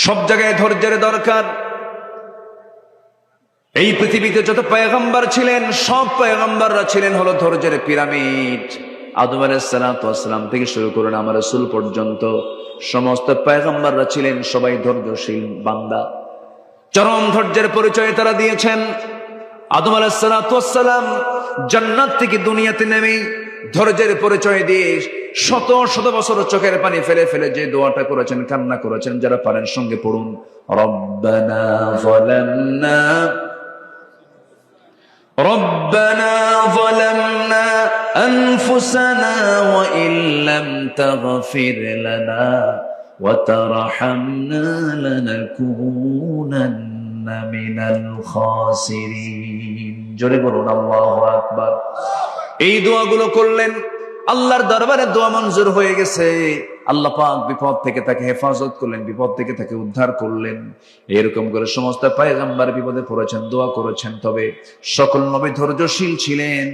সব জায়গায় ধৈর্যের দরকার। এই পৃথিবীতে যত পয়গম্বর ছিলেন সব পয়গম্বররা ছিলেন হলো ধৈর্যের পিরামিড। আদম আলাইহিস সালাতু ওয়াস সালাম থেকে শুরু করে আমার রাসূল পর্যন্ত সমস্ত পয়গম্বররা ছিলেন সবাই ধৈর্যশীল বান্দা। চরম ধৈর্যের পরিচয় তারা দিয়েছেন। আদম আলাইহিস সালাতু ওয়াস সালাম জান্নাত থেকে দুনিয়াতে নেমে ধৈর্যের পরিচয় দিয়ে শত শত বছর চোখের পানি ফেলে ফেলে যে দোয়াটা করেছেন, কান্না করেছেন, যারা পারেন সঙ্গে পড়ুন, রব্বানা যালামনা আনফুসানা ওয়া ইল্লাম তাগফির লানা ওয়া তারহামনা লানাকুনান্না মিনাল খাসিরিন। জোরে বলুন আল্লাহু আকবার। এই দোয়াগুলো করলেন, আল্লাহর দরবারে দোয়া মঞ্জুর হয়ে গেছে। আল্লাহ পাক বিপদ থেকে তাকে হেফাজত করলেন, বিপদ থেকে তাকে উদ্ধার করলেন। এরকম করে সমস্ত পয়গম্বর বিপদে পড়েছেন, দোয়া করেছেন। তবে সকল নবী ধৈর্যশীল ছিলেন,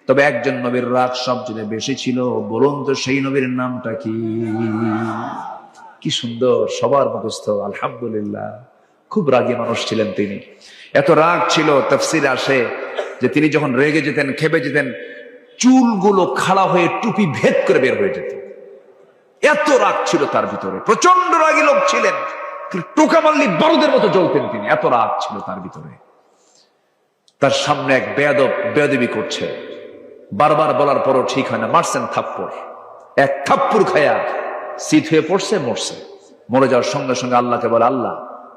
তবে একজন নবীর রাগ সবচেয়ে বেশি ছিল। বলুন তো সেই নবীর নামটা কি? কি সুন্দর, সবার মুখস্থ আলহামদুলিল্লাহ। খুব রাগী মানুষ ছিলেন তিনি। এত রাগ ছিল, তাফসীরে আসে যে তিনি যখন রেগে যেতেন, ক্ষেপে যেতেন, চুলগুলো খাড়া হয়ে টুপি ভেদ করে বের হয়ে যেত। এত রাগ ছিল তার ভিতরে, প্রচন্ড রাগী লোক ছিলেন। টোকা মারলি বারুদের মতো জ্বলতেন তিনি, এত রাগ ছিল তার ভিতরে। তার সামনে এক বেয়াদবি করছে, বারবার বলার পরও ঠিক হয় না, মারছেন থাপ্পড়। এক থাপ্পড় খায়া শীত হয়ে পড়ছে, মরছে। মরে যাওয়ার সঙ্গে সঙ্গে আল্লাহকে বলে, আল্লাহ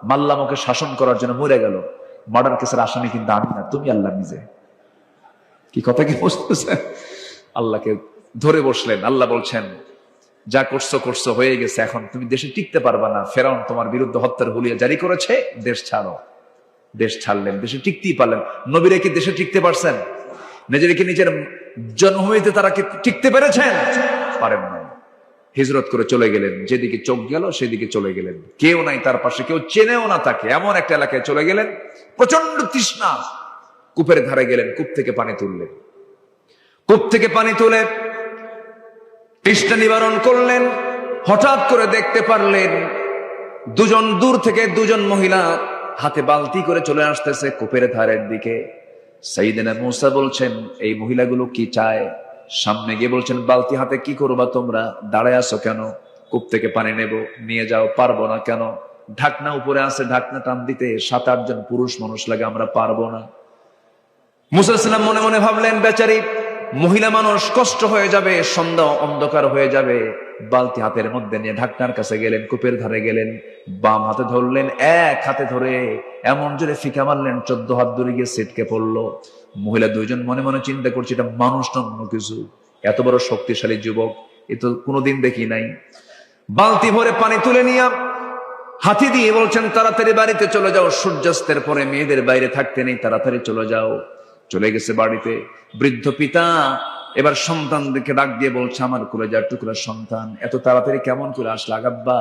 মাল্লাম ওকে শাসন করার জন্য মরে গেল, মার্ডার কেসের আসামি কিন্তু আমি না, তুমি আল্লাহ নিজে। কি কথা কি বুঝতেছে? আল্লাহকে ধরে বসলেন। আল্লাহ বলছেন, যা করছো করছো, হয়ে গেছে, এখন তুমি দেশে টিকতে পারবা না। ফেরাউন তোমার বিরুদ্ধে হত্যার হুলিয়া জারি করেছে, দেশ ছাড়ো। দেশ ছাড়লেন, দেশে টিকতেই পারলেন। নবীরা কি দেশে টিকতে পারছেন? নিজেকে নিজের জন্মভূমিতে তারা কি টিকতে পেরেছেন? পারেন না। হিজরত করে চলে গেলেন, যেদিকে চোখ গেল সেদিকে চলে গেলেন। কেউ নাই তার পাশে, কেউ চেনেও না তাকে। এমন একটা এলাকায় চলে গেলেন, প্রচন্ড তৃষ্ণা। কূপের ধারে গেলেন, কূপ থেকে পানি তুললেন। কূপ থেকে পানি তুলে তৃষ্ণা নিবারণ করলেন। হঠাৎ করে দেখতে পারলেন দুজন দূর থেকে দুজন মহিলা হাতে বালতি করে চলে আসতেছে কূপের ধারের দিকে। সাইয়েদনা মূসা বলছেন, এই মহিলাগুলো কি চায়? সামনে গিয়ে বলছেন, বালতি হাতে কি করবা তোমরা? দাঁড়ায় আছো কেন? কূপ থেকে পানি নেব, নিয়ে যাও। পারবো না কেন? ঢাকনা উপরে আছে, ঢাকনা টান দিতে 7-8 জন পুরুষ মানুষ লাগে, আমরা পারবো না। মূসা আলাইহিস সালাম মনে মনে ভাবলেন, বেচারি মহিলা মানুষ, কষ্ট হয়ে যাবে, সন্ধ্যা অন্ধকার হয়ে যাবে। বালতি হাতের মধ্যে নিয়ে ঢাকনার কাছে গেলেন, কূপের ধারে গেলেন, বাম হাতে ধরলেন, এক হাতে ধরে এমন জোরে ফিকা মারলেন, 14 হাত দূরে গিয়ে ছিটকে পড়লো। মহিলা দুইজন মনে মনে চিন্তা করছে, এটা মানুষ না অন্য কিছু। এত বড় শক্তিশালী যুবক এ তো কোনোদিন দেখি নাই। বালতি ভরে পানি তুলে নিয়ে হাতি দিয়ে বলছেন, তাড়াতাড়ি বাড়িতে চলে যাও, সূর্যাস্তের পরে মেয়েদের বাইরে থাকতে নেই, তাড়াতাড়ি চলে যাও। চলে গেছে বাড়িতে। বৃদ্ধ পিতা এবার সন্তানদেরকে ডাক দিয়ে বলছে, আমার কলেজার টুকরা সন্তান, এত তাড়াতাড়ি কেমন করে আসলে? আগাব্বা,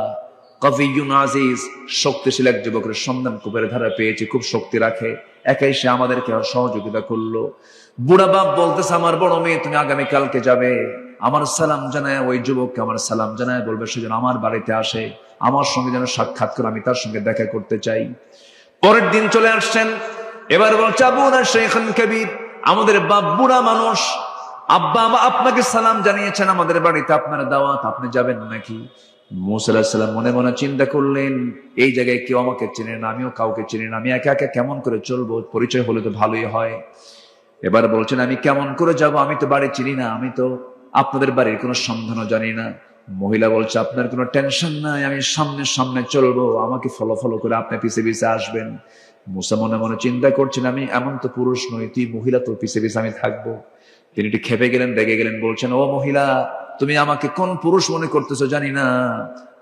কবিয়ুন আজিজ, শক্তিশালী এক যুবকের সন্ধান কূপের ধারে পেয়েছি, খুব শক্তি রাখে, একাই সে আমাদেরকে সহযোগিতা করলো। বুড়া বাপ বলতেছে, আমার বড় মেয়ে, তুমি আগামীকালকে যাবে, আমার সালাম জানায় ওই যুবককে আমার সালাম জানায় বলবে, সে যেন আমার বাড়িতে আসে, আমার সঙ্গে যেন সাক্ষাৎ করে, আমি তার সঙ্গে দেখা করতে চাই। পরের দিন চলে আসছেন। এবার বলছে, আবুনা শাইখান কাবীর, আমাদের বাপ বুড়া মানুষ, আব্বা আপনাকে সালাম জানিয়েছেন, আমাদের বাড়িতে আপনার দাওয়াত, আপনি যাবেন নাকি? মূসা আলাইহিস সালাম মনে মনে চিন্তা করলেন, এই জায়গায় কেউ আমাকে চেনে না, আমিও কাউকে চিনি না, আমি একা একা কেমন করে চলবো? পরিচয় হলে তো ভালোই হয়। এবার বলছেন, আমি কেমন করে যাব? আমি তো বাড়ি চিনি না, আমি তো আপনাদের বাড়ির কোনো সন্ধানও জানি না। মহিলা বলছে, আপনার কোনো টেনশন নাই, আমি সামনে সামনে চলবো, আমাকে ফলো ফলো করে আপনি পিছে পিছে আসবেন। মূসা মনে মনে চিন্তা করছেন, আমি এমন তো পুরুষ নই, তুই মহিলা, তোর পিছে পিছে আমি থাকবো। তিনি একটু খেপে গেলেন, রেগে গেলেন, বলছেন, ও মহিলা, তুমি আমাকে কোন পুরুষ মনে করতেছো জানি না,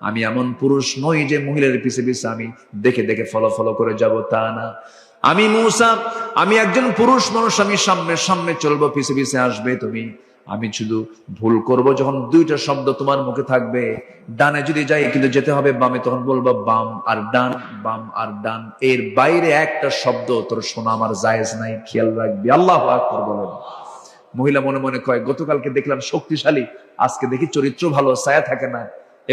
আমি এমন পুরুষ নই যে মহিলার পিছে পিছে আমি দেখে দেখে ফলো ফলো করে যাব, তা না। আমি মূসা, আমি একজন পুরুষ মানুষ, আমি সামনে সামনে চলবো, পিছে পিছে আসবে তুমি। আমি শুধু ভুল করব যখন দুইটা শব্দ তোমার মুখে থাকবে, ডানে যদি যাই কিন্তু যেতে হবে বামে, তখন বলবো বাম আর ডান, বাম আর ডান, এর বাইরে একটা শব্দ তোর শোনা আমার জায়েজ নাই, খেয়াল রাখবি। আল্লাহু আকবার বলেন। মহিলা মনে মনে কয়, গতকালকে দেখলাম শক্তিশালী, আজকে দেখি চরিত্র ভালো, ছায়া থাকে না,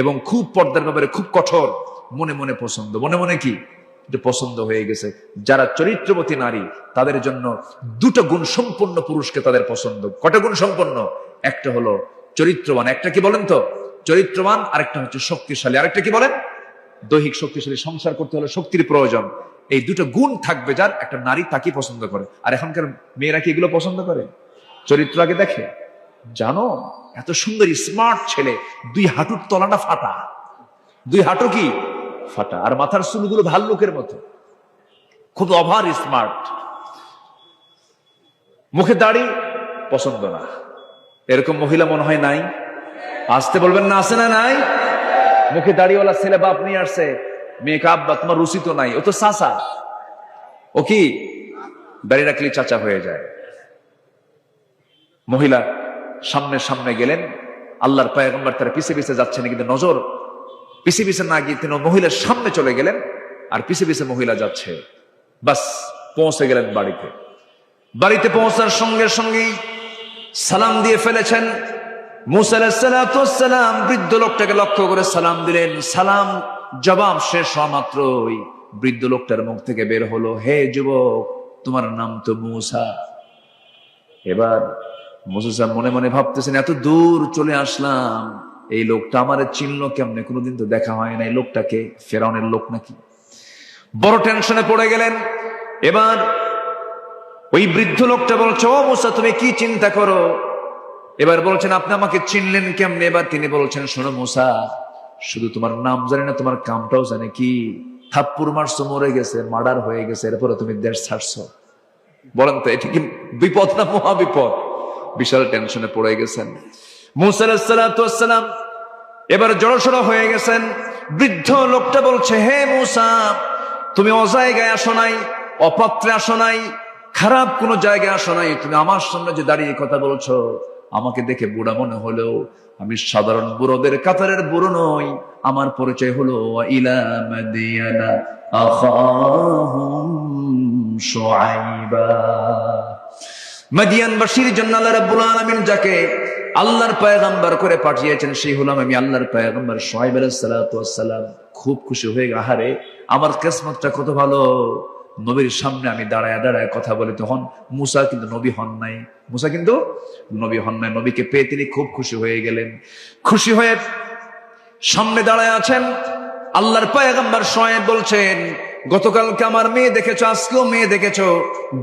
এবং খুব পর্দার ব্যাপারে খুব কঠোর। মনে মনে পছন্দ, মনে মনে কি এটা পছন্দ হয়ে গেছে। যারা চরিত্রবতী নারী তাদের জন্য দুটো গুণ সম্পন্ন পুরুষকে তাদের পছন্দ। কটা গুণ সম্পন্ন? একটা হলো চরিত্রবান, একটা কি বলেন তো চরিত্রবান, আরেকটা হচ্ছে শক্তিশালী, আরেকটা কি বলেন দৈহিক শক্তিশালী। সংসার করতে হলে শক্তির প্রয়োজন। এই দুটো গুণ থাকবে যার, একটা নারী তাকে পছন্দ করে। আর এখনকার মেয়েরা কি এগুলো পছন্দ করে? চরিত্র আগে দেখে। জানো এত সুন্দর স্মার্ট ছেলে, দুই হাঁটুর তলাটা ফাটা, দুই হাঁটু কি ফাটা, আর মাথার চুলগুলো ভাল্লুকের মতো, খুব ওভার স্মার্ট, মুখে দাড়ি পছন্দ না। এরকম মহিলা মনে হয় নাই? আসতে বলবেন না, আছে না নাই? মুখে দাড়িওয়ালা ছেলে বাপ নিয়ে আসছে, মেয়েকে আব্বা তোমার রুচি তো নাই, ও তো চাচা। ও কি দাড়ি রাখলে চাচা হয়ে যায়। মহিলা সামনে সামনে গেলেন, আল্লাহর পয়গম্বর তার পিছে পিছে যাচ্ছেন, কিন্তু নজর পিছে পিছে না গিয়ে তিনি মহিলার সামনে চলে গেলেন, আর পিছে পিছে মহিলা যাচ্ছে। বাস পৌঁছে গেলেন বাড়িতে। বাড়িতে পৌঁছার সঙ্গে সঙ্গেই সালাম দিয়ে ফেলেছেন। মুসা আলাইহিস সালাতু ওয়াস সালাম বৃদ্ধ লোকটাকে লক্ষ্য করে সালাম দিলেন। সালাম জবাব শেষ হওয়া মাত্রই বৃদ্ধ লোকটার মুখ থেকে বের হলো, হে যুবক, তোমার নাম তো মুসা। এবার মুসা মনে মনে ভাবতেছেন, এত দূর চলে আসলাম, এই লোকটা আমারে চিনলো কেমনে? কোনোদিন তো দেখা হয় না, এই লোকটাকে ফেরাউনের লোক নাকি? বড় টেনশনে পড়ে গেলেন। এবার ওই বৃদ্ধ লোকটা বলছে, ও মুসা, তুমি কি চিন্তা করো? এবার বলছেন, আপনি আমাকে চিনলেন কেমনে? এবার তিনি বলছেন, শোনো মুসা, শুধু তোমার নাম জানি না, তোমার কামটাও জানে। কি থাপ্পুর মারছো, মরে গেছে, মার্ডার হয়ে গেছে, এরপরে তুমি দেশ ছাড়ছো। বলেন তো এটি কি বিপদ না মহা বিপদ? বিশাল টেনশনে পড়ে গেছেন মুসা আলাইহিস সালাতু ওয়াস সালাম। এবার জড়সড় হয়ে গেছেন। বৃদ্ধ লোকটা বলছে, হে মুসা, তুমি অজায়গায় আসো নাই, অপাত্রে আসো নাই, খারাপ কোন জায়গায় আসো নাই। তুমি আমার সামনে যে দাঁড়িয়ে কথা বলছো, আমাকে দেখে বুড়া মনে হলেও আমি সাধারণ বুড়োদের কাতারের বুড়ো নই। আমার পরিচয় হলো ইলা মাদিয়ানা আখাহুম শুআইবা। মাদিয়ানবাসীর জন্য আল্লাহ রাব্বুল আলামিন যাকে আল্লাহর পয়গম্বর করে পাঠিয়েছেন, সেই হলাম আমি, আল্লাহর পয়গম্বর শুআইব আলাইহিস সালাতু ওয়াস সালাম। খুব খুশি হয়ে গেল, আহারে আমার কিসমতটা কত ভালো, নবীর সামনে আমি দাঁড়ায় দাঁড়ায় কথা বলি। তখন মুসা কিন্তু নবী হন নাই, মুসা কিন্তু নবী হন নাই। নবীকে পেয়ে তিনি খুব খুশি হয়ে গেলেন। খুশি হয়ে সামনে দাঁড়ায় আছেন। আল্লাহর পয়গম্বর শুআইব বলছেন, গতকালকে আমার মেয়ে দেখেছো, আজকেও মেয়ে দেখেছো,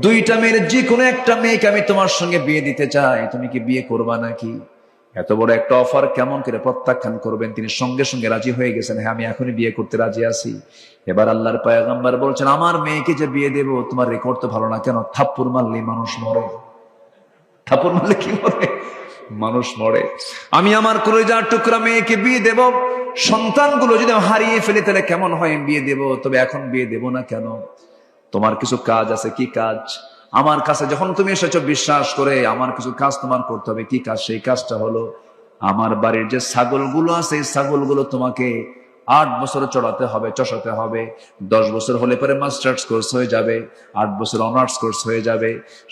দুইটা মেয়ের যে কোনো একটা মেয়েকে আমি তোমার সঙ্গে বিয়ে দিতে চাই, তুমি কি বিয়ে করবা নাকি? এত বড় একটা অফার কেমন করে প্রত্যাখ্যান করবেন? তিনি সঙ্গে সঙ্গে রাজি হয়ে গেছেন, হ্যাঁ আমি এখনই বিয়ে করতে রাজি আছি। এবার আল্লাহর পয়গম্বর বলছেন, আমার মেয়েকে যে বিয়ে দেব, তোমার রেকর্ড তো ভালো না। কেন? থাপ্পড় মারলে মানুষ মরে। থাপ্পড় মারলে কি মরে? মানুষ মরে। আমি আমার কলিজার টুকরা মেয়েকে বিয়ে দেব, সন্তানগুলো যদি হারিয়ে ফেলি তাহলে কেমন হয়? বিয়ে দেব, তবে এখন বিয়ে দেব না। কেন? তোমার কিছু কাজ আছে। কি কাজ? আমার কাছে যখন তুমি এসেছো বিশ্বাস করে, আমার কিছু কাজ তোমার করতে হবে। কি কাজ? সেই কাজটা হলো, আমার বাড়ির যে ছাগলগুলো আছে, এই ছাগলগুলো তোমাকে 8 বছর চড়াতে হবে, চষাতে হবে। 10 বছর হলে পরে মাস্টার্স কোর্স হয়ে যাবে, 8 বছর অনার্স কোর্স হয়ে যাবে।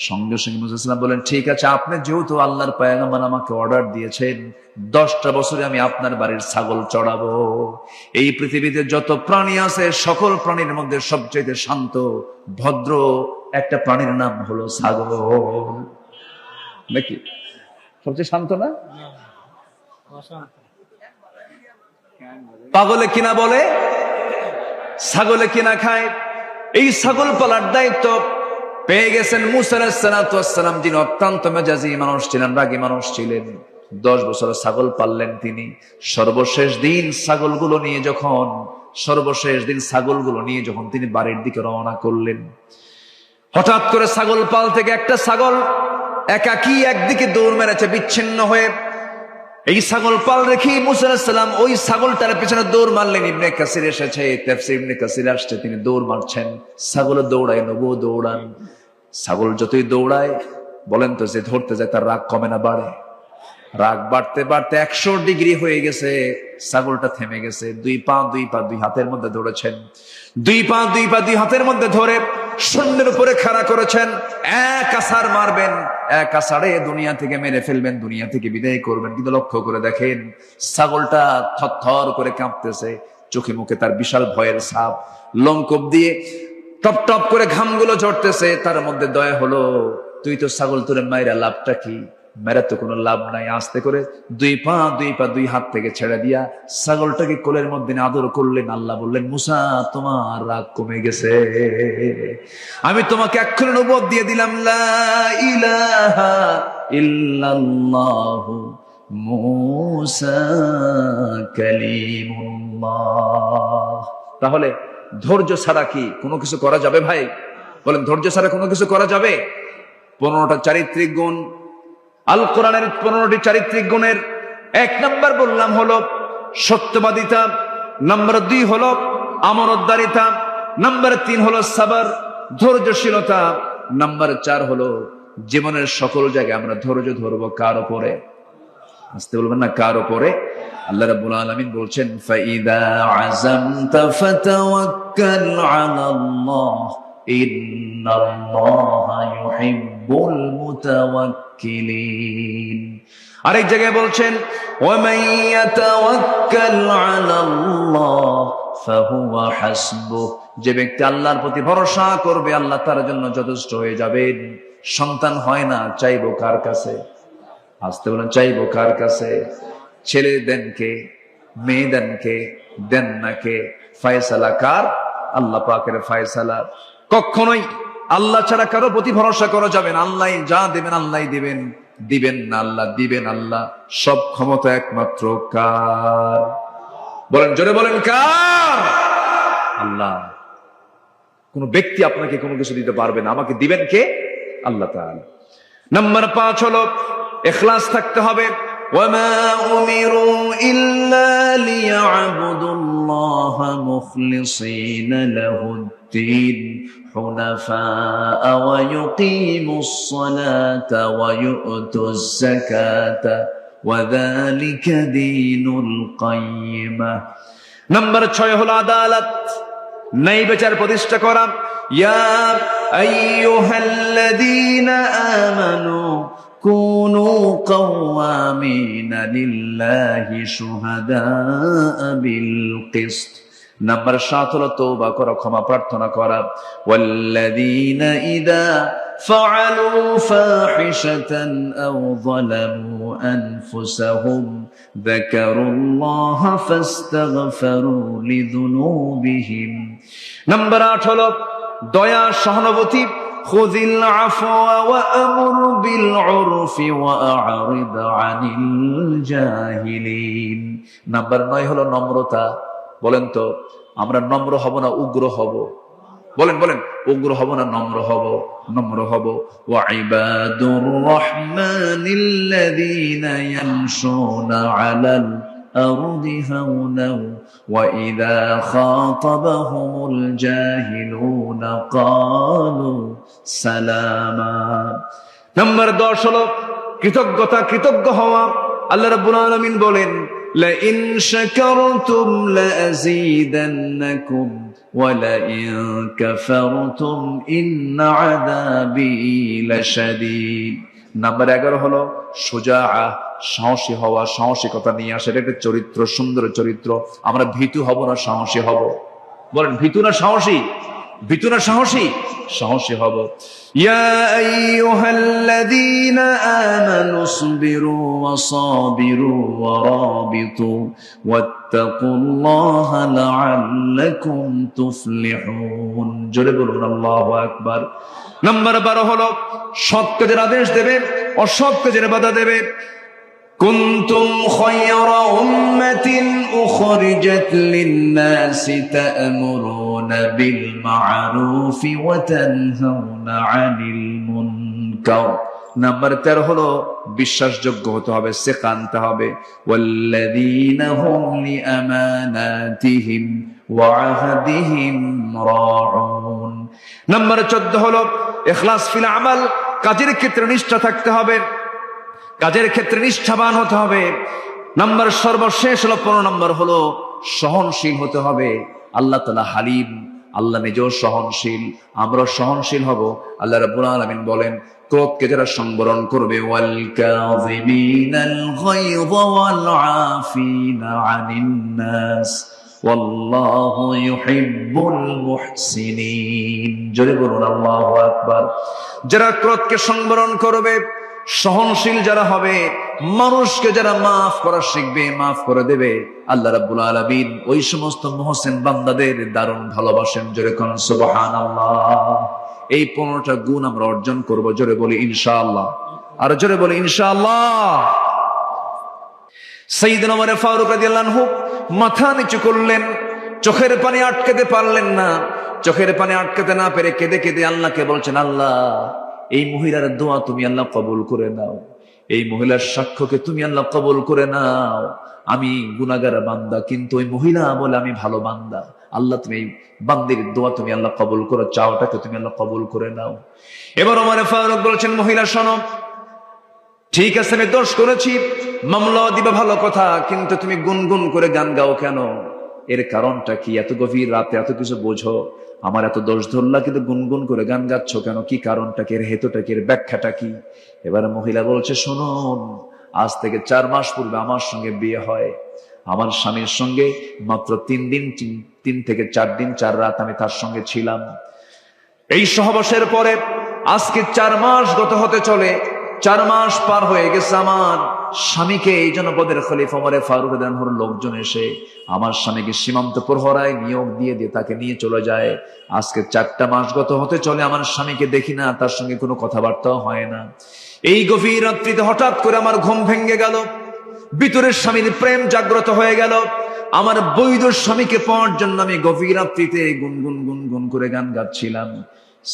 সঙ্গে সঙ্গে মুসা সাল্লাম বলেন, ঠিক আছে, আপনি যেহেতু আল্লাহর পয়গম্বর আমাকে অর্ডার দিয়েছেন, 10টা বছরে আমি আপনার বাড়ির ছাগল চড়াবো। এই পৃথিবীতে যত প্রাণী আছে, সকল প্রাণীর মধ্যে সবচেয়ে শান্ত ভদ্র একটা প্রাণীর নাম হলো ছাগল। নাকি? সবচেয়ে শান্ত না? পাগলে কিনা বলে, ছাগলে কিনা খায়। এই ছাগল পালার দায়িত্ব পেয়ে গেছেন মুসা আলাইহিস সালাতু ওয়াস সালাম, যিনি অত্যন্ত মেজাজি মানুষ ছিলেন, রাগী মানুষ ছিলেন। 10 বছর ছাগল পাললেন তিনি। সর্বশেষ দিন ছাগলগুলো নিয়ে যখন তিনি বাড়ির দিকে রওনা করলেন, হঠাৎ করে ছাগল পাল থেকে একটা ছাগল একাকী একদিকে দৌড় মেরেছে বিচ্ছিন্ন হয়ে। এই ছাগল পাল রেখে মুসা আলাইহিস সালাম ওই ছাগলটার পেছনে দৌড় মারলেন। ইবনে কাসির এসেছে, তাফসীর ইবনে কাসির আসছে, তিনি দৌড় মারছেন। ছাগল দৌড়ায়, নবুও দৌড়ান। ছাগল যতই দৌড়ায়, বলেন তো, যে ধরতে যায় তার রাগ কমে না বাড়ে? রাগ বাড়তে বাড়তে 100 ডিগ্রি হয়ে গেছে। ছাগলটা থেমে গেছে। দুই পা দুই হাতের মধ্যে ধরেছেন। দুই পা দুই হাতের মধ্যে ধরে শূন্যের উপরে খাড়া করেছেন। এক আছাড় মারবেন, এক আছাড়ে দুনিয়া থেকে মেরে ফেলবেন, দুনিয়া থেকে বিদায় করবেন। কিন্তু লক্ষ্য করে দেখেন, ছাগলটা থরথর করে কাঁপতেছে। চোখে মুখে তার বিশাল ভয়ের ছাপ, লঙ্কব দিয়ে টপ টপ করে ঘামগুলো ঝরতেছে। তার মধ্যে দয়া হলো, তুই তো ছাগল, তোরে মাইরা লাভটা কি? মেরা তো কোনো লাভ নাই। আস্তে করে দুই পা দুই হাত থেকে ছেড়ে দিয়া ছাগলটাকে কোলের মধ্যে আদর করলেন। আল্লাহ বললেন, মুসা, তোমার রাগ কমে গেছে, আমি তোমাকে এক্ষুনি নবুয়ত দিয়ে দিলাম, লা ইলাহা ইল্লাল্লাহু মুসা কালিমুল্লাহ। তাহলে ধৈর্য ছাড়া কি কোনো কিছু করা যাবে ভাই? বলেন, ধৈর্য ছাড়া কোনো কিছু করা যাবে? 15টা চারিত্রিক গুণ, আল কোরআনের 15টি চারিত্রিক গুণের 1 নাম্বার বললাম হলো সত্যবাদিতা, নাম্বার 2 হলো আমানতদারিতা, নাম্বার 3 হলো সাবর, ধৈর্যশীলতা, নাম্বার 4 হলো জীবনের সকল জায়গায় আমরা ধৈর্য ধরবো। কার উপরে? আসতে বলবেন না, কার উপরে? আল্লাহ রাব্বুল আলামিন বলছেন, ফাইদা আযামতা ফাতাওয়াক্কাল আলাল্লাহ ইন্নাল্লাহা ইউহিব্বুল মুতাওয়াক্কিলিন। আরেক জায়গায় বলছেন, ওয়া মান ইয়াতাওয়াক্কাল আলাল্লাহ ফাহুয়া হাসবুহ। যে ব্যক্তি আল্লাহর প্রতি ভরসা করবে, আল্লাহ তার জন্য যথেষ্ট হয়ে যাবেন। সন্তান হয় না, চাইবো কার কাছে? আসতে বলেন, চাইবো কার কাছে? ছেলে দেন কে? মেয়ে দেন কে? দেন না কে? ফয়সালা কার? আল্লাহ পাকের ফয়সালা। কখনোই আল্লাহ ছাড়া কারো প্রতি ভরসা করা যাবে না। আল্লাহ যা দেবেন আল্লাহ দিবেন, দিবেন না আল্লাহ দিবেন আল্লাহ। সব ক্ষমতা একমাত্র কার? বলেন, জোরে বলেন, কার? আল্লাহ। কোন ব্যক্তি আপনাকে কোনো কিছু দিতে পারবে না, আমাকে দিবেন কে? আল্লাহ তাআলা। নাম্বার 5 হলো ইখলাস থাকতে হবে। ওয়ামা উমিরু ইল্লা লিয়াবুদুল্লাহা মুখলিসিনা লাহুদ-দ্বীন হুনাফাআ ওয়া ইউকিমুস সালাতা ওয়া ইউতুজ যাকাতা ওয়া যালিকা দীনুল কাইয়্যিমা। নাম্বার 6 হলো আদালত, ন্যায় বিচার প্রতিষ্ঠা করা। ইয়া আইয়ুহাল্লাযীনা আমানু কুনু কাওয়ামিনা লিল্লাহি শুহাদাআ বিল কিসত। নাম্বার 7 হলো তওবা করা, ক্ষমা প্রার্থনা করা। ওয়াল্লাযীনা ইযা ফাআলু ফাহিশাতান আও যালামু আনফুসাহুম যাকারুল্লাহা ফাস্তাগফিরু লিযুনুবিহিম। নাম্বার 8 হলো দয়া, সহানুভূতি। খুযিল আফওয়া ওয়া আমুর বিল উরফি ওয়া আ'রিদ আনিল জাহিলিন। নাম্বার 9 হলো নম্রতা। বলেন তো, আমরা নম্র হব না উগ্র হব? বলেন বলেন, উগ্র হব না নম্র হব? নম্র হব। ওয়া ইবাদুর রাহমানিল্লাযীনা ইয়ামশুনা আলাল আরদি হাওনাও ওয়া ইযা খাতাবাহুমুল জাহিলুনা ক্বালু সালামা। নাম্বার 10 হলো কৃতজ্ঞতা, কৃতজ্ঞ হওয়া। আল্লাহ রাব্বুল আলামিন বলেন, লা ইন শাকারতুম লা আযীদান্নাকুম ওয়া লা ইন কাফারতুম ইন্না আযাবি লাশাদীদ। নাম্বার 11 হলো সুজাআ, সাহসী হওয়া, সাহসিকতা নিয়ে আসে। এটা একটা চরিত্র, সুন্দর চরিত্র। আমরা ভীতু হব না সাহসী হব? বলেন, ভীতু না সাহসী? ভীতু না সাহসী? সাহসী হব। ইয়া আইয়ুহাল্লাযীনা আমানু ইসবিরু ওয়া সাবিরু ওয়া রাবিতু ওয়াত্তাকুল্লাহা লাআল্লাকুম তুফলিহুন। জোরে বলুন আল্লাহু আকবার। নাম্বার 12 হলো সৎ কাজের আদেশ দেবে, অসৎ কাজের বাধা দেবে। কুনতুম খায়রা উম্মাতিন উখরিজাত লিন-নাসি তা'মুরুনা বিল মা'রুফি ওয়া তানহাউনা 'আনিল মুনকার। নাম্বার 13 হলো বিশ্বাসযোগ্য হতে হবে, সিকা আনতে হবে। ওয়াল্লাযীনা হুম লিআমানাতিহিম ওয়া আহদিহিম রাউন। নাম্বার 14 হলো ইখলাস ফিল আমাল, কাজের ক্ষেত্রে নিষ্ঠা থাকতে হবে, কাজের ক্ষেত্রে নিষ্ঠাবান হতে হবে। নাম্বার সর্বশেষ হলো 15 নম্বর হলো সহনশীল হতে হবে। আল্লাহ তাআলা হালিম, আল্লাহ নিজেও সহনশীল, আমরা সহনশীল হব। আল্লাহ রাব্বুল আলামিন বলেন, ক্রোধকে যারা সংবরণ করবে, ওয়াল কাযিমিনাল গায়যা ওয়াল আফিনা আনিন নাস ওয়াল্লাহু ইউহিব্বুল মুহসিনিন। জোরে বলুন আল্লাহু আকবার। যারা ক্রোধকে সংবরণ করবে, সহনশীল যারা হবে, মানুষকে যারা মাফ করা শিখবে, মাফ করে দেবে, আল্লাহ রাব্বুল আলামিন ওই সমস্ত মুহসিন বান্দাদের দারুণ ভালোবাসেন। জোরে কোন সুবহানাল্লাহ। এই 15টা গুণ আমরা অর্জন করব, জোরে বলি ইনশাআল্লাহ। আর জোরে বলি ইনশাআল্লাহ। সাইয়েদনা ওমর ফারুক রাদিয়াল্লাহু আনহু মাথা নিচু করলেন, চোখের পানি আটকাতে পারলেন না। চোখের পানি আটকাতে না পেরে কেঁদে কেঁদে আল্লাহকে বলছেন, আল্লাহ এই মহিলার দোয়া তুমি আল্লাহ কবুল করে নাও, এই মহিলার সাক্ষ্যকে তুমি আল্লাহ কবুল করে নাও। আমি গুনাহগার বান্দা, কিন্তু ওই মহিলা বলে আমি ভালো বান্দা। আল্লাহ তুমি এই বান্দির দোয়া তুমি আল্লাহ কবুল করো, চাওটাকে তুমি আল্লাহ কবুল করে নাও। এবার ওমর ফারুক বলছেন, মহিলা শোনো, ঠিক আছে আমি দোষ করেছি, মামলা দিবা ভালো কথা, কিন্তু তুমি গুনগুন করে গান গাও কেন? এর কারণটা কি? এত গভীর রাতে এত কিছু বোঝো, আমার এত দোষ ধরলা, কিন্তু গুনগুন করে গান গাচ্ছ কেন? কি কারণটা কি? এর হেতুটা কি? এর ব্যাখ্যাটা কি? এবার মহিলা বলছে, শুনুন, আজ থেকে 4 মাস পূর্বে আমার সঙ্গে বিয়ে হয়। আমার স্বামীর সঙ্গে মাত্র 3 থেকে 4 দিন 4 রাত আমি তার সঙ্গে ছিলাম। এই সহবাসের পরে আজকে 4 মাস গত হতে চলে, 4 মাস পার হয়ে গেছে। আমার স্বামীকে এই জনপদের খলিফা ওমর ফারুক রাদিয়াল্লাহু আনহুর লোকজন এসে আমার স্বামীকে সীমান্ত প্রহরায় নিয়োগ দিয়ে তাকে নিয়ে চলে যায়। আজকে 4টা মাস গত হতে চলে, আমার স্বামীকে দেখি না, তার সঙ্গে কোনো কথাবার্তাও হয় না। এই গভীর রাত্রিতে হঠাৎ করে আমার ঘুম ভেঙে গেল, ভিতরের স্বামীর প্রেম জাগ্রত হয়ে গেল। আমার বৈধ স্বামীকে পাওয়ার জন্য আমি গভীর রাত্রিতে গুনগুন গুনগুন করে গান গাচ্ছিলাম।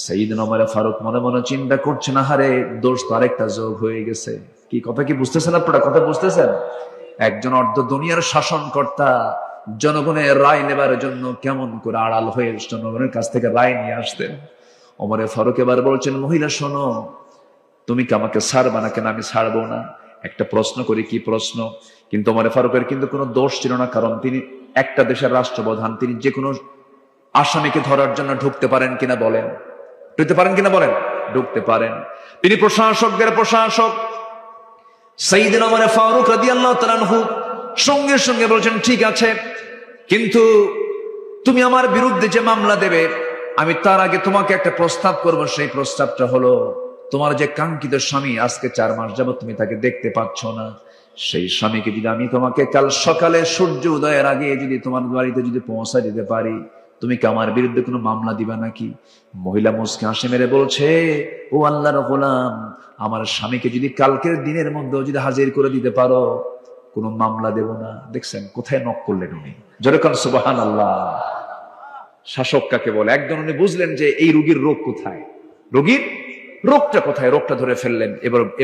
সাইয়েদনা ওমর ফারুক মনে মনে চিন্তা করছেন, আহারে দোষ তো আরেকটা যোগ হয়ে গেছে। কি কথা কি বুঝতেছেন আপনারা? কথা বুঝতেছেন? একজন অর্ধ দুনিয়ার শাসনকর্তা জনগণের রায় নেবার জন্য কেমন করে আড়াল হয়ে জনগণের কাছ থেকে রায় নিয়ে আসতেন। ওমর ফারুক এবার বলছেন, মহিলা শোনো, তুমি কি আমাকে ছাড়বা না? কেন আমি ছাড়বো না? একটা প্রশ্ন করি। কি প্রশ্ন? কিন্তু ওমর ফারুকের কিন্তু কোনো দোষ ছিল না, কারণ তিনি একটা দেশের রাষ্ট্রপ্রধান। তিনি যে কোনো আসামিকে ধরার জন্য ঢুকতে পারেন কিনা বলেন? ঢুকতে পারেন কিনা বলেন? ঢুকতে পারেন। তিনি প্রশাসকদের প্রশাসক। সাইয়েদনা ওমর ফারুক রাদিয়াল্লাহু তাআলা আনহু সঙ্গে সঙ্গে বলছেন, ঠিক আছে, কিন্তু তুমি আমার বিরুদ্ধে যে মামলা দেবে, আমি তার আগে তোমাকে একটা প্রস্তাব করব। সেই প্রস্তাবটা হলো, তোমার যে কাঙ্ক্ষিত স্বামী আজকে 4 মাস যাবত তুমি তাকে দেখতে পাচ্ছ না, সেই স্বামীকে যদি আমি তোমাকে কাল সকালে সূর্য উদয়ের আগে যদি তোমার বাড়িতে যদি পৌঁছা দিতে পারি, তুমি কি আমার বিরুদ্ধে কোনো মামলা দিবা নাকি? মহিলা মুচকি হাসি মেরে বলছে, ও আল্লাহর গোলাম, আমার স্বামীকে যদি কালকের দিনের মধ্যে যদি হাজির করে দিতে পারো, কোনো মামলা দেব না। দেখছেন কোথায় নক করলেন উনি? জোরে কোন সুবহানাল্লাহ। শাসক কাকে বলে? একজন উনি বুঝলেন যে এই রোগীর রোগ কোথায়, রোগীর রোগটা কোথায়, রোগটা ধরে ফেললেন।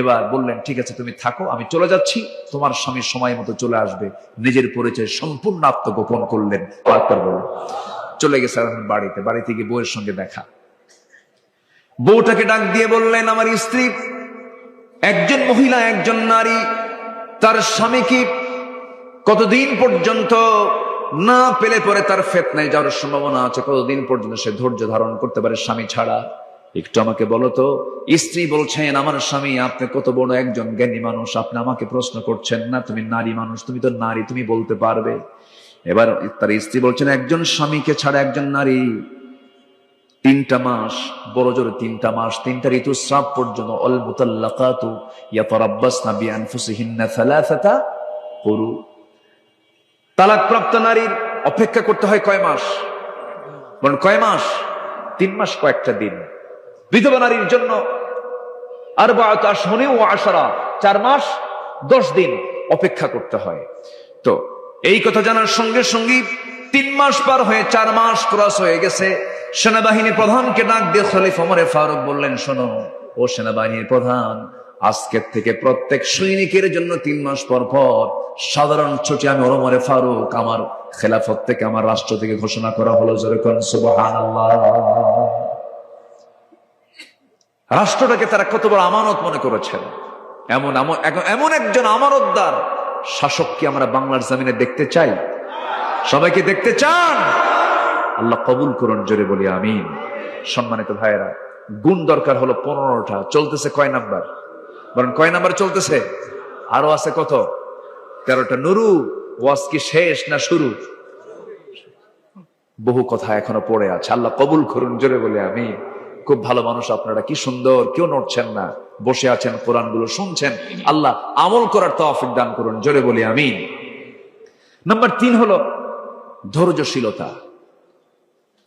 এবার বললেন, ঠিক আছে তুমি থাকো, আমি চলে যাচ্ছি, তোমার স্বামী সময় মতো চলে আসবে। নিজের পরিচয় সম্পূর্ণ আত্মগোপন করলেন। চলে গেছে বাড়িতে। বাড়িতে গিয়ে বউয়ের সঙ্গে দেখা। বউটাকে ডাক দিয়ে বললেন, আমার স্ত্রী একজন মহিলা, একজন নারী, তার স্বামীকে কতদিন পর্যন্ত না পেলে পরে তার ফিতনায় যাওয়ার সম্ভাবনা আছে, কতদিন পর্যন্ত সে ধৈর্য ধারণ করতে পারে স্বামী ছাড়া? একটু আমাকে বলো তো। স্ত্রী বলছেন, আমার স্বামী, আপনি কত বড় একজন জ্ঞানী মানুষ, আপনি আমাকে প্রশ্ন করছেন না? তুমি নারী মানুষ, তুমি তো নারী, তুমি বলতে পারবে। এবার তার স্ত্রী বলছেন, একজন স্বামীকে ছাড়া একজন নারী 3টা মাস, বড় জোরে 3টা মাস, 3টা ঋতুস্রাব পর্যন্ত, অল মুতাল্লাকাতু ইয়াতারাব্বাসনা বিআনফুসিহিন্না 3 কুরু, তালাকপ্রাপ্ত নারীর অপেক্ষা করতে হয় কয় মাস? বলেন কয় মাস? 3 মাস কয়েকটা দিন। বিধবা নারীর জন্য আরবাআতু আশহুরিন ওয়া আশরা, 4 মাস 10 দিন অপেক্ষা করতে হয়। তো এই কথা জানার সঙ্গে সঙ্গে 3 মাস পার হয়ে 4 মাস ক্রস হয়ে গেছে। সেনাবাহিনী প্রধানকে ডাক দিয়ে খলিফা ওমর ফারুক বললেন, শোনো ও সেনাবাহিনীর প্রধান, আজকের থেকে প্রত্যেক সৈনিকের জন্য 3 মাস পর পর সাধারণ ছুটি আমি ওমর ফারুক আমার খেলাফত থেকে, আমার রাষ্ট্র থেকে ঘোষণা করা হলো। জোরে কোন সুবহানাল্লাহ। রাষ্ট্রটাকে তারা কত বড় আমানত মনে করেছেন। এমন একজন আমানতদার শাসক কি আমরা বাংলার জমিনে দেখতে চাই? সবাইকে দেখতে চান? আল্লাহ কবুল করুন, জোরে বলি আমিন। সম্মানিত ভাইয়েরা, গুণ দরকার হলো 15টা। চলতেছে কয় নাম্বার? বলেন কয় নাম্বার চলতেছে? আরো আছে কত? 13টা। নুরু, ওয়াজ কি শেষ না শুরু? বহু কথা এখনো পড়ে আছে। আল্লাহ কবুল করুন, জোরে বলে আমি। খুব ভালো মানুষ আপনারা, কি সুন্দর, কেউ নড়ছেন না, বসে আছেন, কোরআনগুলো শুনছেন। আল্লাহ আমল করার তৌফিক দান করুন, জোরে বলি আমিন। নাম্বার 3 হলো ধৈর্যশীলতা।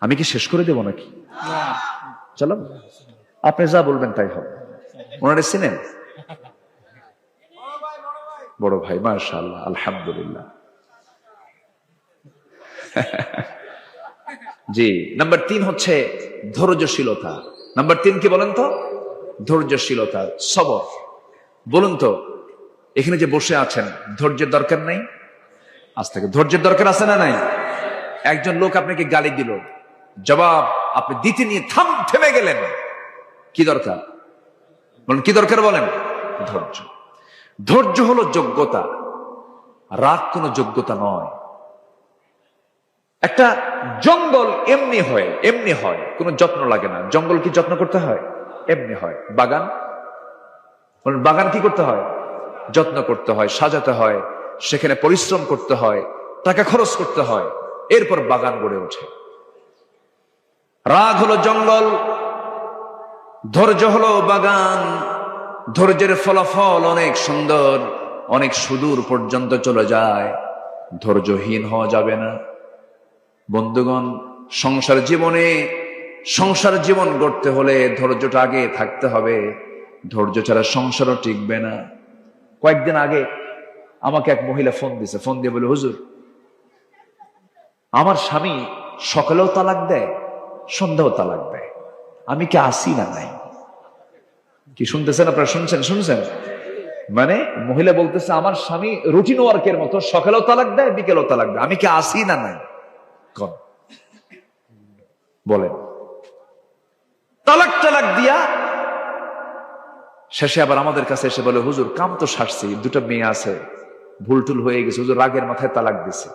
আমি কি শেষ করে দেব নাকি? চলো, আপনি যা বলবেন তাই হবে। ওনারা চিনেন? বড় ভাই, মাশাআল্লাহ, আলহামদুলিল্লাহ। জি, নাম্বার 3 হচ্ছে ধৈর্যশীলতা। নাম্বার 3 কি বলেন তো? ধৈর্যশীলতা, সবর। বলুন তো, এখানে যে বসে আছেন, ধৈর্যের দরকার নাই? আজ থেকে ধৈর্যের দরকার আছে না নাই? একজন লোক আপনাকে গালি দিল, জবাব আপনি দিতে নিয়ে থেমে গেলেন, কি দরকার বলেন? কি দরকার বলেন? ধৈর্য। ধৈর্য হলো যোগ্যতা, রাগ কোনো যোগ্যতা নয়। একটা জঙ্গল এমনি হয়, কোনো যত্ন লাগে না। জঙ্গল কি যত্ন করতে হয়? এমনি হয়। বাগান কি করতে হয়? যত্ন করতে হয়, সাজাতে হয়, সেখানে পরিশ্রম করতে হয়, টাকা খরচ করতে হয়, এরপর বাগান গড়ে ওঠে। রাগ হলো জঙ্গল, ধৈর্য হলো বাগান। ধৈর্যের ফলাফল অনেক সুন্দর, অনেক সুদূর পর্যন্ত চলে যায়। ধৈর্যহীন হওয়া যাবে না বন্ধুগণ। সংসার জীবন গড়তে হলে ধৈর্যটা আগে থাকতে হবে। ধৈর্য ছাড়া সংসারও টিকবে না। কয়েকদিন আগে আমাকে এক মহিলা ফোন দিয়ে বলে, হুজুর, আমার স্বামী সকালেও তালাক দেয়, সন্ধ্যাও তালাক দেয়, আমি কি আসি না নাই? কি শুনতেছেন আপনারা? শুনছেন? মানে মহিলা বলতেছে, আমার স্বামী রুটিন ওয়ার্কের মতো সকালেও তালাক দেয়, বিকেলেও তালাক দেয়, আমি কি আসি না নাই? বলেন। তালাক দিয়া শেষে আবার আমাদের কাছে এসে বলে, হুজুর, কাম তো সারছি, 2টা মেয়ে আছে, ভুলটুল হয়ে গেছে, হুজুর রাগের মাথায় তালাক দিছে।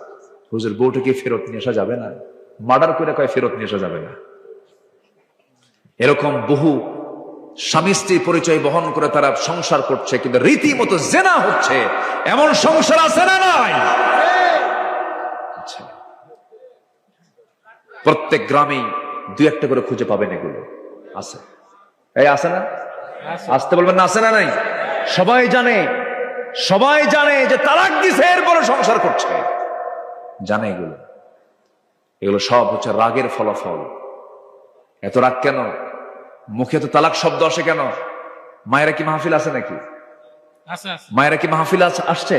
হুজুর, বউটাকে ফেরত নিয়ে আসা যাবে না? মার্ডার করে কয় ফেরত নিয়ে আসা যাবে না? এরকম বহু স্বামী স্ত্রী পরিচয় বহন করে তারা সংসার করছে, কিন্তু রীতিমতো জেনা হচ্ছে। এমন সংসার আছে না নাই? আচ্ছা, প্রত্যেক গ্রামেই 2-1টা করে খুঁজে পাবেন, এগুলো আছে। এই আছে না? আসতে বলবেন না, আছে না নাই? সবাই জানে যে তালাক দিছে, এরপরে সংসার করছে, জানে। এগুলো সব হচ্ছে রাগের ফলাফল। এত রাগ কেন? মুখে তো তালাক শব্দ আসে কেন? মায়েরা কি মাহফিল আছে নাকি? মায়েরা কি মাহফিল আসছে?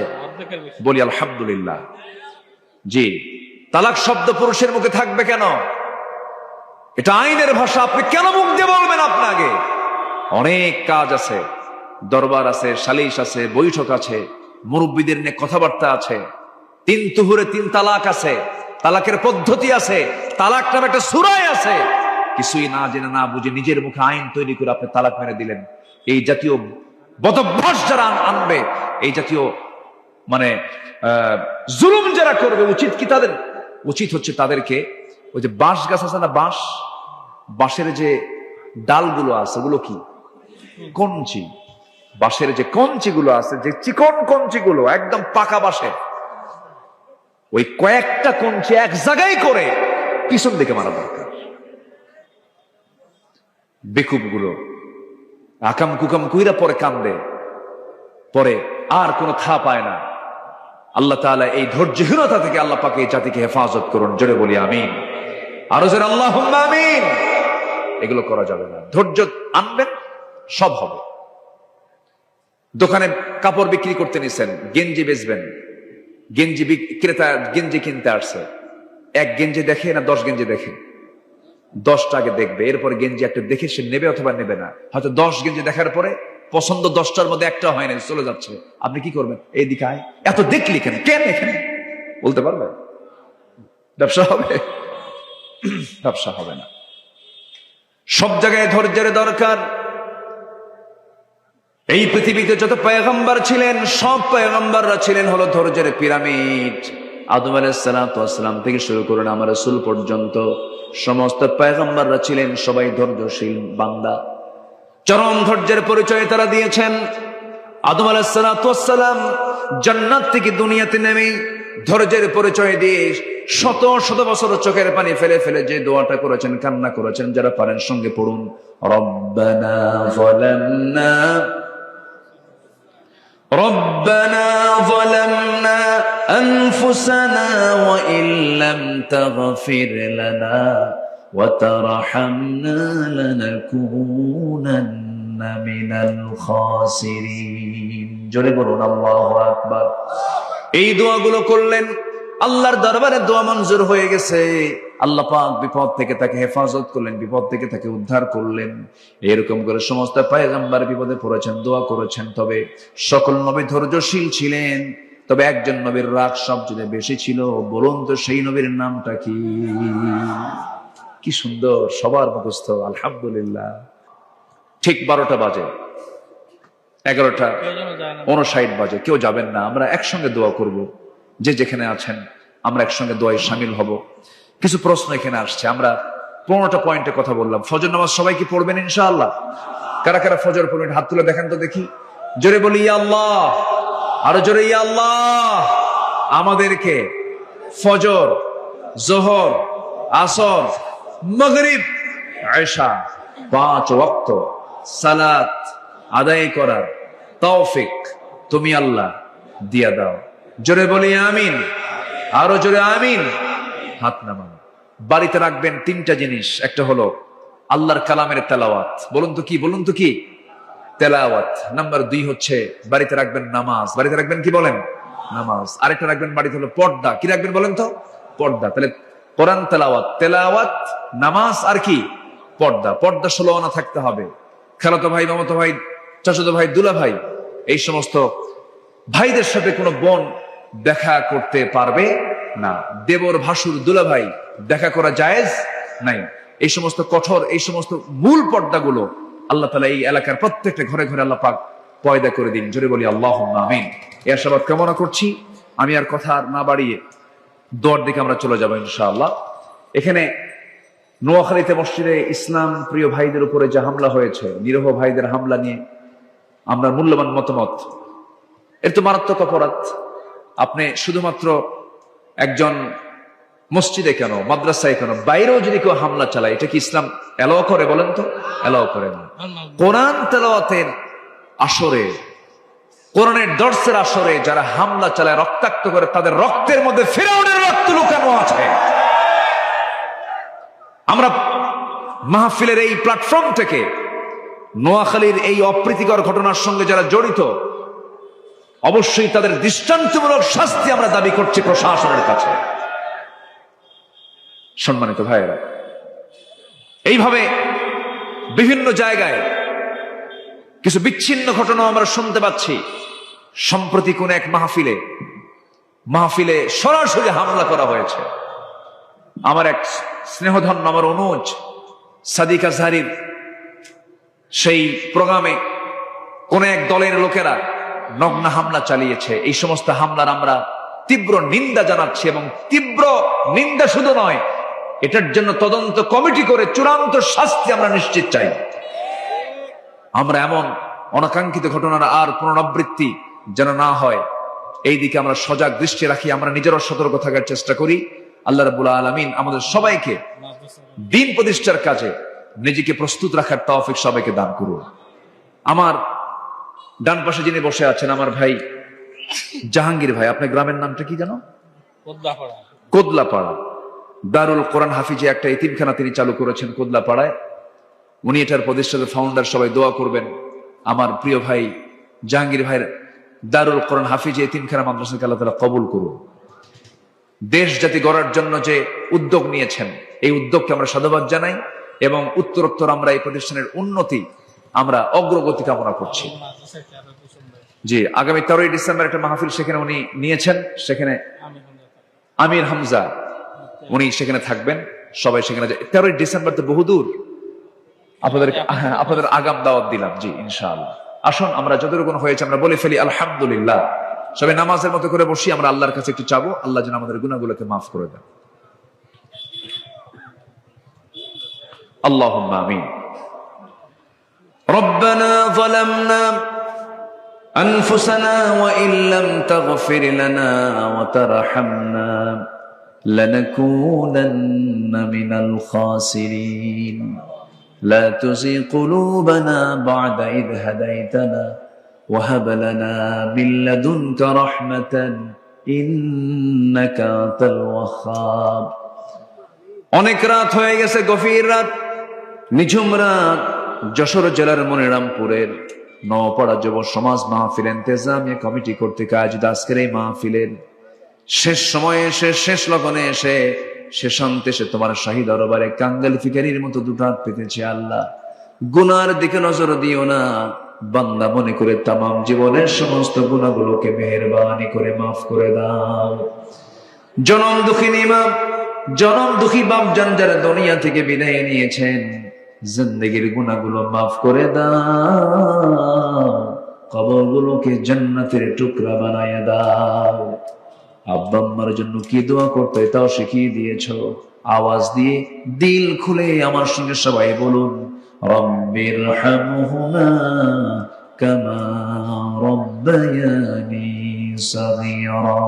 বলি আলহামদুলিল্লাহ। জি, তালাক শব্দ পুরুষের মুখে থাকবে কেন? এটা আইনের ভাষা। আপনি কেন মুখ দিয়ে বলবেন? আপনাকে অনেক কাজ আছে, দরবার আছে, সালিশ আছে, বৈঠক আছে, মুরব্বীদের নিয়ে কথাবার্তা আছে, 3 তুহুরে 3 তালাক আছে, তালাকের পদ্ধতি আছে, তালাক নামে একটা সূরাই আছে। কিছুই না জেনে না বুঝে নিজের মুখে আইন তৈরি করে আপনি তালাক মেরে দিলেন। এই জাতীয় বদভ্যাস যারা আনবে, এই জাতীয় মানে জুলুম যারা করবে, উচিত হচ্ছে তাদেরকে, ওই যে বাঁশ গাছ আছে না, বাঁশের যে ডালগুলো আছে, ওগুলো কি কঞ্চি, বাঁশের যে কঞ্চিগুলো আছে, যে চিকন কঞ্চিগুলো একদম পাকা বাঁশের, ওই কয়েকটা কঞ্চি এক জায়গায় করে পিছন দিকে মারা দরকার। বেকুব গুলো আকাম কুকাম কুইরা পরে কান্দে, পরে আর কোনো থা পায় না। আল্লাহ তাআলা এই ধৈর্যহীনতা থেকে আল্লাহ পাক এই জাতিকে হেফাজত করুন, জোরে বলি আমিন। আরো জোরে আল্লাহুম্মা আমিন। এগুলো করা যাবে না। ধৈর্য আনবেন, সব হবে। দোকানে কাপড় বিক্রি করতে নিছেন, গেঞ্জি বেচবেন, গেঞ্জি বিক্রেতা গেঞ্জি কিনতে আসছে, 1 গেঞ্জি দেখে না 10 গেঞ্জি দেখে? 10টা আগে দেখবে, এরপরে গেঞ্জি একটা দেখে সে নেবে অথবা নেবে না। হয়তো 10 গেঞ্জি দেখার পরে পছন্দ 10টার মধ্যে একটা হয় না, চলে যাচ্ছে। আপনি কি করবেন? এইদিকে আয়, এত দেখলি কেন এখানে বলতে পারবে? ব্যবসা হবে? ব্যবসা হবে না। সব জায়গায় ধৈর্যের দরকার। এই পৃথিবীতে যত পয়গম্বর ছিলেন, সব পয়গম্বররা ছিলেন হলো ধৈর্যের পিরামিড। আদম আলাইহিস সালাম থেকে শুরু করে আমার রাসূল পর্যন্ত সমস্ত পয়গম্বররা ছিলেন সবাই ধৈর্যশীল বান্দা। চরম ধৈর্যের পরিচয় তারা দিয়েছেন। আদম আলাইহিস সালাম জান্নাত থেকে দুনিয়াতে নেমে ধৈর্যের পরিচয় দিয়ে শত শত বছর চোখের পানি ফেলে ফেলে যে দোয়াটা করেছেন, কান্না করেছেন, যারা পারেন সঙ্গে পড়ুন। রব্বানা যালামনা ربنا ظلمنا أنفسنا وإن لم تغفر لنا وترحمنا لنكونن من الخاسرين জোরে বলুন আল্লাহু আকবার। এই দোয়াগুলো করলেন, আল্লাহর দরবারে দোয়া মঞ্জুর হয়ে গেছে। আল্লাহ পাক বিপদ থেকে তাকে হেফাজত করলেন, বিপদ থেকে তাকে উদ্ধার করলেন। এরকম করে সমস্ত পয়গম্বর বিপদে পড়েছেন, দোয়া করেছেন। তবে সকল নবী ধৈর্যশীল ছিলেন, তবে একজন নবীর রাগ সবচেয়ে বেশি ছিল। বলুন তো সেই নবীর নামটা কি? কি সুন্দর, সবার মুখস্থ আলহামদুলিল্লাহ। ঠিক 12টা বাজে, 11:59 বাজে, কেউ যাবেন না, আমরা একসঙ্গে দোয়া করব। যে যেখানে আছেন আমরা একসঙ্গে দোয়ায় শামিল হব। কিছু প্রশ্ন এখানে আসছে, আমরা 15টা পয়েন্টে কথা বললাম। ফজর নামাজ সবাই কি পড়বেন ইনশাআল্লাহ? কারা কারা ফজর পড়বেন হাত তুলে দেখেন তো দেখি। জোরে বলি ইয়া আল্লাহ, আরো জোরে ইয়া আল্লাহ। আমাদেরকে ফজর, যোহর, আসর, মাগরিব, ইশা 5 ওয়াক্ত সালাত আদায় করার তৌফিক তুমি আল্লাহ দিয়া দাও। জোরে বলি আমিন, আরো জোরে আমিন। হাত নামান। বাড়িতে রাখবেন 3টা জিনিস। একটা হলো আল্লাহর কালামের তেলাওয়াত। বলুন তো কি, বলুন তো কি? তেলাওয়াত। নাম্বার 2 হচ্ছে বাড়িতে রাখবেন নামাজ। বাড়িতে রাখবেন কি বলেন? নামাজ। আরেকটা রাখবেন বাড়িতে হলো পর্দা। কি রাখবেন বলেন তো? পর্দা। তাহলে কোরআন তেলাওয়াত, তেলাওয়াত, নামাজ আর কি? পর্দা। পর্দা 16 আনা থাকতে হবে। খালাতো ভাই, মামাতো ভাই, চাচাতো ভাই, দুলা ভাই, এই সমস্ত ভাইদের সাথে কোনো বোন দেখা করতে পারবে না। দেবর, ভাসুর, দুলা ভাই দেখা করা জায়েজ নাই। এই সমস্ত কঠোর, এই সমস্ত মূল পর্দাগুলো আল্লাহ তাআলা এই এলাকার প্রত্যেকটা ঘরে ঘরে আল্লাহ পাক পয়দা করে দিন। জোরে বলি আল্লাহুম্মা আমিন। এই আশাবাদ কামনা করছি। আমি আর কথা না বাড়িয়ে দোয়ার দিকে আমরা চলে যাব ইনশাআল্লাহ। এখানে নোয়াখালীতে মসজিদে ইসলাম প্রিয় ভাইদের উপরে যে হামলা হয়েছে, নিরীহ ভাইদের হামলা নিয়ে আমরা মূল্যবান মতামত। এর তো মারাত্মক অপরাধ। আপনি শুধুমাত্র একজন মসজিদে কেন, মাদ্রাসায় কেন, বাইরেও যদি কেউ হামলা চালায়, এটা কি ইসলাম এলাও করে? বলেন তো, এলাও করে না। কোরআন তেলাওয়াতের আসরে, কোরআনের দর্সের আসরে যারা হামলা চালায়, রক্তাক্ত করে, তাদের রক্তের মধ্যে ফিরআউনের রক্ত লুকানো আছে। আমরা মাহফিলের এই প্ল্যাটফর্ম থেকে নোয়াখালীর এই অপ্রীতিকর ঘটনার সঙ্গে যারা জড়িত, অবশ্যই তাদের দৃষ্টান্তমূলক শাস্তি আমরা দাবি করছি প্রশাসনের কাছে। সম্মানিত ভাইয়েরা, এইভাবে বিভিন্ন জায়গায় কিছু বিচ্ছিন্ন ঘটনা আমরা শুনতে পাচ্ছি। সম্প্রতি কোন এক মাহফিলে সরাসরি হামলা করা হয়েছে। আমার এক স্নেহধন্য, আমার অনুজ সাদিক আজহারির সেই প্রোগ্রামে কোন এক দলের লোকেরা নগ্ন হামলা চালিয়েছে। এই সমস্ত হামলার আমরা তীব্র নিন্দা জানাচ্ছি, এবং তীব্র নিন্দা শুধু নয়, এটার জন্য তদন্ত কমিটি করে চূড়ান্ত শাস্তি আমরা নিশ্চিত চাই। আমরা এমন অনাকাঙ্ক্ষিত ঘটনার আর পুনরাবৃত্তি যেন না হয়, এই দিকে আমরা সজাগ দৃষ্টি রাখি, আমরা নিজেরাও সতর্ক থাকার চেষ্টা করি। আল্লাহ রাব্বুল আলামিন আমাদের সবাইকে দ্বীন প্রতিষ্ঠার কাজে নিজেকে প্রস্তুত রাখার তৌফিক সবাইকে দান করুন। আমার ডান পাশে যিনি বসে আছেন, আমার ভাই জাহাঙ্গীর ভাই, আপনার গ্রামের নামটা কি জানো? কোদলাপাড়া। দারুল কোরআন হাফিজে একটা এতিমখানা তিনি চালু করেছেন কোদলাপাড়ায়। উনি এটার প্রতিষ্ঠাতা, ফাউন্ডার। সবাই দোয়া করবেন আমার প্রিয় ভাই জাহাঙ্গীর ভাইয়ের দারুল কোরআন হাফিজে এতিমখানা মাদ্রাসাকে আল্লাহ তাআলা কবুল করুন। দেশ জাতি গড়ার জন্য যে উদ্যোগ নিয়েছেন, এই উদ্যোগকে আমরা সাধুবাদ জানাই, এবং উত্তরোত্তর আমরা এই প্রতিষ্ঠানের উন্নতি, আমরা অগ্রগতি কামনা করছি। জি, আগামী 13ই ডিসেম্বর একটা মাহফিল সেখানে উনি নিয়েছেন, সেখানে আমির হামজা উনি সেখানে থাকবেন। সবাই সেখানে 13ই ডিসেম্বর তো বহুদূর, আপনাদের আগাম দাওয়াত দিলাম। জি, ইনশাআল্লাহ আসুন, আমরা যতটুকু হয়েছে আমরা বলে ফেলি আলহামদুলিল্লাহ। সবাই নামাজের মতো করে বসি, আমরা আল্লাহর কাছে একটু চাবো, আল্লাহ যেন আমাদের গুনাহগুলোকে মাফ করে দেন। আল্লাহুম্মা আমিন। রব্বানা যালামনা আনফুসানা ওয়া ইল্লাম তাগফির লানা ওয়া তারহামনা لنكونن من الخاسرين لا تزغ قلوبنا بعد إذ هديتنا وهب لنا من لدنك رحمة إنك أنت الوهاب অনেক রাত হয়ে গেছে, গভীর রাত, নিঝুম রাত। যশোর জেলার মনিরামপুরের নওপাড়া যুব সমাজ মাহফিল ইন্তেজামিয়া কমিটি কর্তৃক আয়োজিত আজকের এই মাহফিলের শেষ সময়ে এসে, শেষ লগনে এসে, শেষান্তে এসে তোমার শাহী দরবারে কাঙ্গাল ফিকারির মতো দুটো হাত পেতেছি। আল্লাহ, গুনার দিকে নজর দিও না, বান্দা মনে করে তামাম জীবনের সমস্ত গুনাহগুলোকে মেহেরবানি করে মাফ করে দাও। জনম দুঃখিনী মা, জনম দুঃখী বাপ জান যারা দুনিয়া থেকে বিদায় নিয়েছেন, জিন্দেগির গুনাহগুলো মাফ করে দাও, কবরগুলোকে জান্নাতের টুকরা বানায় দাও। আব্বা আম্মার জন্য কি দোয়া করতে তাও শিখিয়ে দিয়েছো। আওয়াজ দিয়ে দিল খুলে আমার সঙ্গে সবাই বলুন, রব্বিরহামহুমা কামা রব্বায়ানি সগীরা,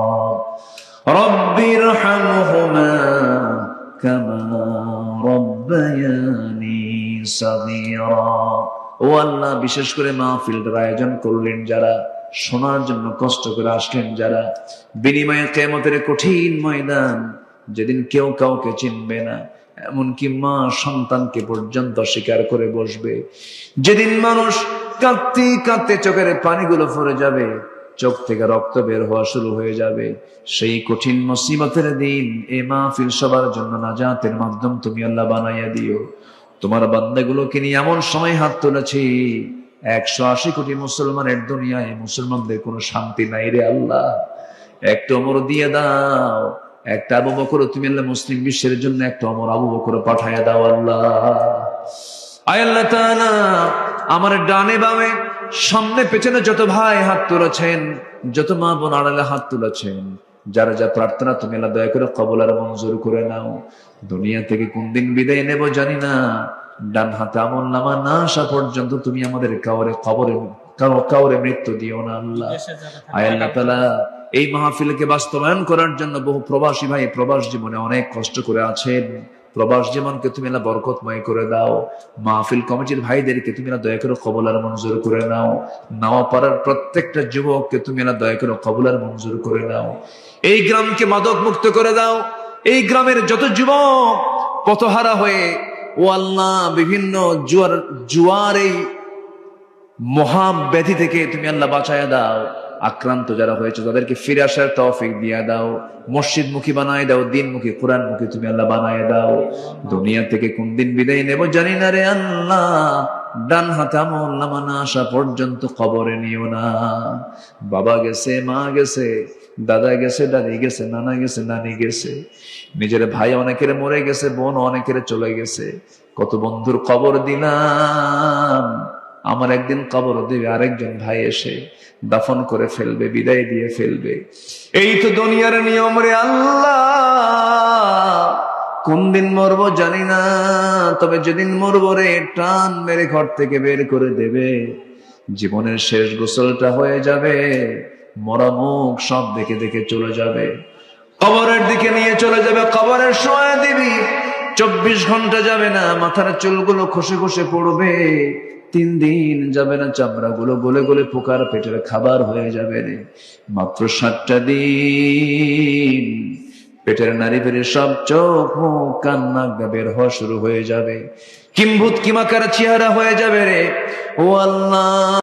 রব্বিরহামহুমা কামা রব্বায়ানি সগীরা। ও আল্লাহ, বিশেষ করে মাহফিলটার আয়োজন করলেন যারা, শোনার জন্য কষ্ট করে আসলেন যারা, বিনিময়ে কিয়ামতের কঠিন ময়দান, যেদিন কেউ কাউকে চিনবে না, এমনকি মা সন্তানকে পর্যন্ত স্বীকার করে বসবে, যেদিন মানুষ কাঁদতে কাঁদতে চোখের পানিগুলো পড়ে যাবে, চোখ থেকে রক্ত বের হওয়া শুরু হয়ে যাবে, সেই কঠিন মুসিবতের দিন এই মাহফিল সবার জন্য নাজাতের মাধ্যম তুমি আল্লাহ বানাইয়া দিও। তোমার বান্দাগুলোকে নিয়ে এমন সময় হাত তুলেছি, 180 কোটি মুসলমানের দুনিয়ায় মুসলমানদের কোনো শান্তি নাই রে আল্লাহ। একটা ওমর দিয়ে দাও, একটা আবু বকর, তুমি আল্লাহ মুসলিম বিশ্বের জন্য একটা ওমর আবু বকর পাঠায়া দাও আল্লাহ। আয় আল্লাহ তাআলা, আমার ডানে বামে সামনে পেছনে যত ভাই হাত তুলেছেন, যত মা বোন আড়ালে হাত তুলেছেন, যারা যা প্রার্থনা তুমি আল্লাহ দয়া করে কবুল আর মঞ্জুর করে নাও। দুনিয়া থেকে কোন দিন বিদায় নেব জানি না, ডান হাতে আমল নামা না আসা পর্যন্ত তুমি আমাদের কাউরে মৃত্যু দিও না আল্লাহ। আয় আল্লাহ তাআলা, এই মাহফিলকে বাস্তবায়ন করার জন্য বহু প্রবাসী ভাই প্রবাস জীবনে অনেক কষ্ট করে আছেন, প্রবাস জীবনকে তুমি আল্লাহ বরকতময় করে দাও। মাহফিল কমিটির ভাইদেরকে তুমি আল্লাহ দয়া করে কবুল আর মঞ্জুর করে নাও। নওয়াপাড়ার প্রত্যেকটা যুবককে তুমি আল্লাহ দয়া করে কবুল আর মঞ্জুর করে নাও। এই গ্রামকে মাদক মুক্ত করে দাও। এই গ্রামের যত যুবক পথহারা হয়ে, ও আল্লাহ, বিভিন্ন জুয়ার এই মহাব্যাধি থেকে তুমি আল্লাহ বাঁচায়া দাও। আক্রান্ত যারা হয়েছে তাদেরকে ফিরে আসার তৌফিক দিয়া দাও। মসজিদ মুখী বানায় দাও, দিনমুখী কোরআন মুখী তুমি আল্লাহ বানায় দাও। দুনিয়া থেকে কোন দিন বিদায় নেব জানি না রে আল্লাহ, ডান হাতে আমল নামা না আসা পর্যন্ত কবরে নিও না। বাবা গেছে, মা গেছে, দাদা গেছে, দাদি গেছে, নানা গেছে, নানি গেছে, নিজের ভাই অনেকের মরে গেছে, বোন অনেকের চলে গেছে, কত বন্ধুর কবর দিলাম। আমার একদিন কবর দিবে আরেকজন ভাই এসে দাফন করে ফেলবে, বিদায় দিয়ে ফেলবে। এই তো দুনিয়ার নিয়ম রে আল্লাহ। কোন দিন মরবো জানি না, তবে যেদিন মরবো রে, টান মেরে ঘর থেকে বের করে দেবে। জীবনের শেষ গোসলটা হয়ে যাবে, মরা মুখ সব দেখে দেখে চলে যাবে, কবরের দিকে নিয়ে চলে যাবে, কবরের শোয়া দিবি। 24 ঘন্টা যাবে না, মাথার চুলগুলো খসে খসে পড়বে। 3 দিন যাবে না, চামড়াগুলো গলে গলে পোকার পেটের খাবার হয়ে যাবে রে। মাত্র 7টা দিন পেটের নারী ফেরে সব চোখ মুখ কান নাক বের হওয়া শুরু হয়ে যাবে। কিম্ভূত কিমাকার চেহারা হয়ে যাবে রে। ও আল্লাহ।